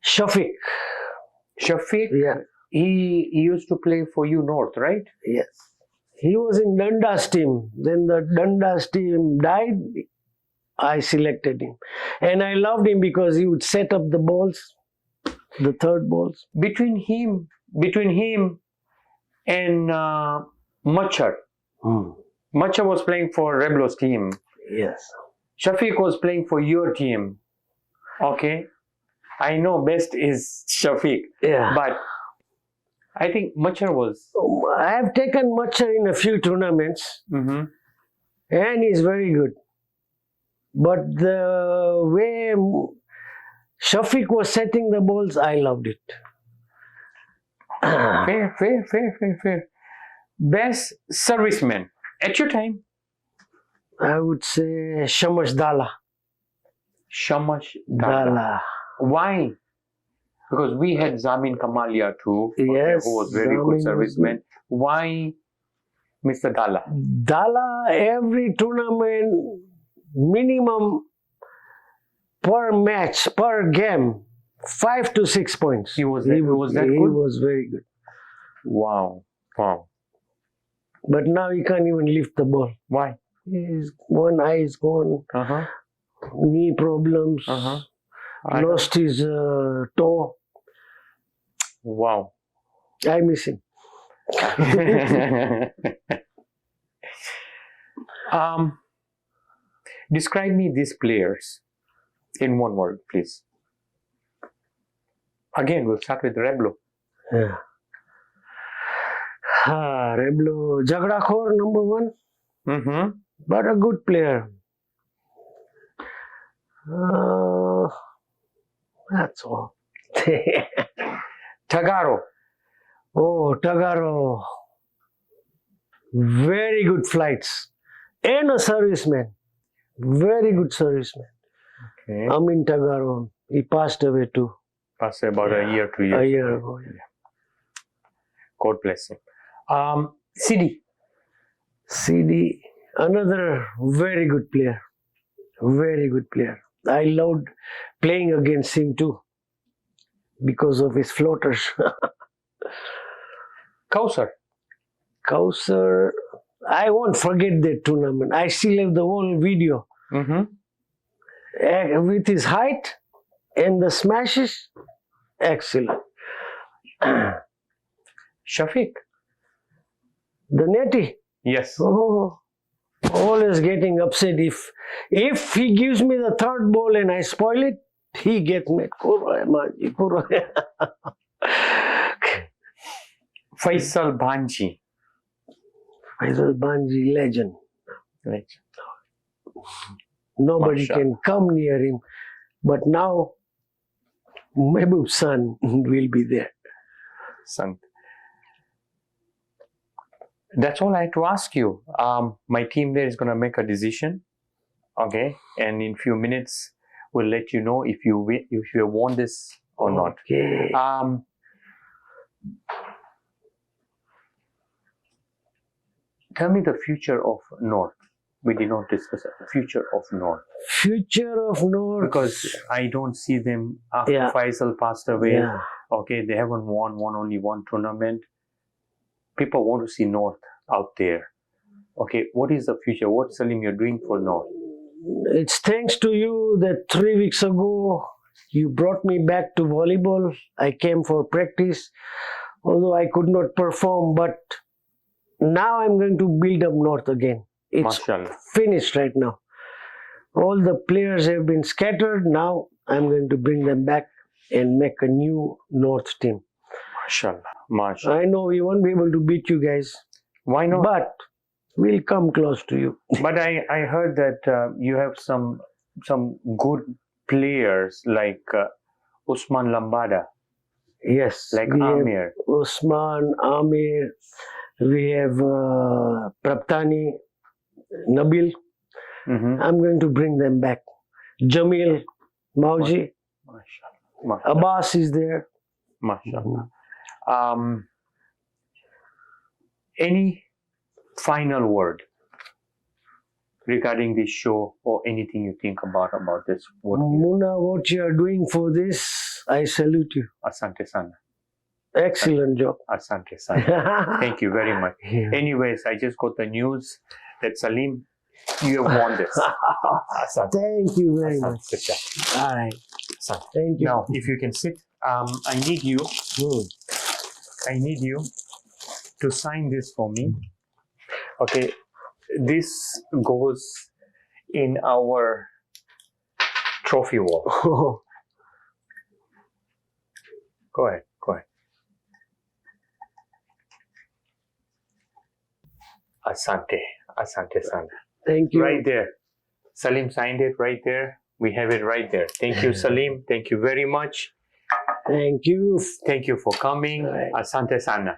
Shafiq. Yeah. He used to play for you North, right? Yes. He was in Dundas team. Then the Dundas team died. I selected him. And I loved him because he would set up the balls, the third balls. Between him and Machar. Machar was playing for Reblo's team. Yes. Shafiq was playing for your team. Okay. I know best is Shafiq. Yeah. But I think Machar was... I have taken Machar in a few tournaments. Mm-hmm. And he's very good. But the way Shafiq was setting the balls, I loved it. Fair. Best serviceman at your time? I would say Shamash Dala. Shamash Dala. Why? Because we had Zamin Kamalia too, Yes, who was very good serviceman. Why Mr. Dala. Dala, every tournament, minimum per match, per game, 5 to 6 points. He was that good? He was very good. Wow. Wow. But now he can't even lift the ball. Why? His one eye is gone, Uh-huh. knee problems, Uh-huh. lost his toe. Wow. I miss him. Describe me these players in one word, please. Again, we'll start with Reblo. Yeah. Reblo, Jagdakhor, number one, Mm-hmm. but a good player. That's all. Tagaro. Oh, Tagaro. Very good flights. And a serviceman. Very good serviceman. Okay. Amin Tagaro. He passed away too. Passed about a year, 2 years. A year ago. Yeah. God bless him. Sidi. CD, another very good player. Very good player. I loved playing against him too. Because of his floaters. Kausar. Kausar, I won't forget that tournament. I still have the whole video. Mm-hmm. With his height and the smashes, excellent. Shafiq. The netty, Yes. oh, always getting upset if he gives me the third ball and I spoil it, he gets mad. Bhanji. Faisal Bhanji. Faisal Bhanji, legend. Right. Nobody Masha. can come near him. But now, Mehbub's son will be there. Sant. That's all I had to ask you. My team there is going to make a decision. Okay. And in few minutes, we'll let you know if you won this or not. Okay. Tell me the future of North. We did not discuss the future of North. Future of North. Because I don't see them after Yeah. Faisal passed away. Yeah. Okay, they haven't won only one tournament. People want to see North out there. Okay, what is the future? What, Salim, you're doing for North? It's thanks to you that 3 weeks ago you brought me back to volleyball. I came for practice, although I could not perform, but now I'm going to build up North again. It's Mashallah. finished right now. All the players have been scattered. Now I'm going to bring them back and make a new North team. Mashallah. Mashallah. I know we won't be able to beat you guys, Why not? but we'll come close to you. But I heard that you have some good players like Usman Lambada, Yes. like we have Amir. Usman, Amir, we have Praptani, Nabil. Mm-hmm. I'm going to bring them back. Jamil, Mauji, Mashallah. Mashallah. Abbas is there. Mashallah. Any final word regarding this show or anything you think about this? Muna, what you are doing for this, I salute you. Asante sana. Excellent job. Asante sana. Thank you very much. Yeah. Anyways, I just got the news that Salim, you have won this. Asante. Thank you very much. Asante. All right. Asante. Thank you. Now, if you can sit, I need you to sign this for me. Okay, this goes in our trophy wall. Oh, Go ahead. Asante sana. thank you. Right there. Salim signed it right there. We have it right there. Thank you, Salim. Thank you very much. Thank you. Thank you for coming. Right. Asante sana.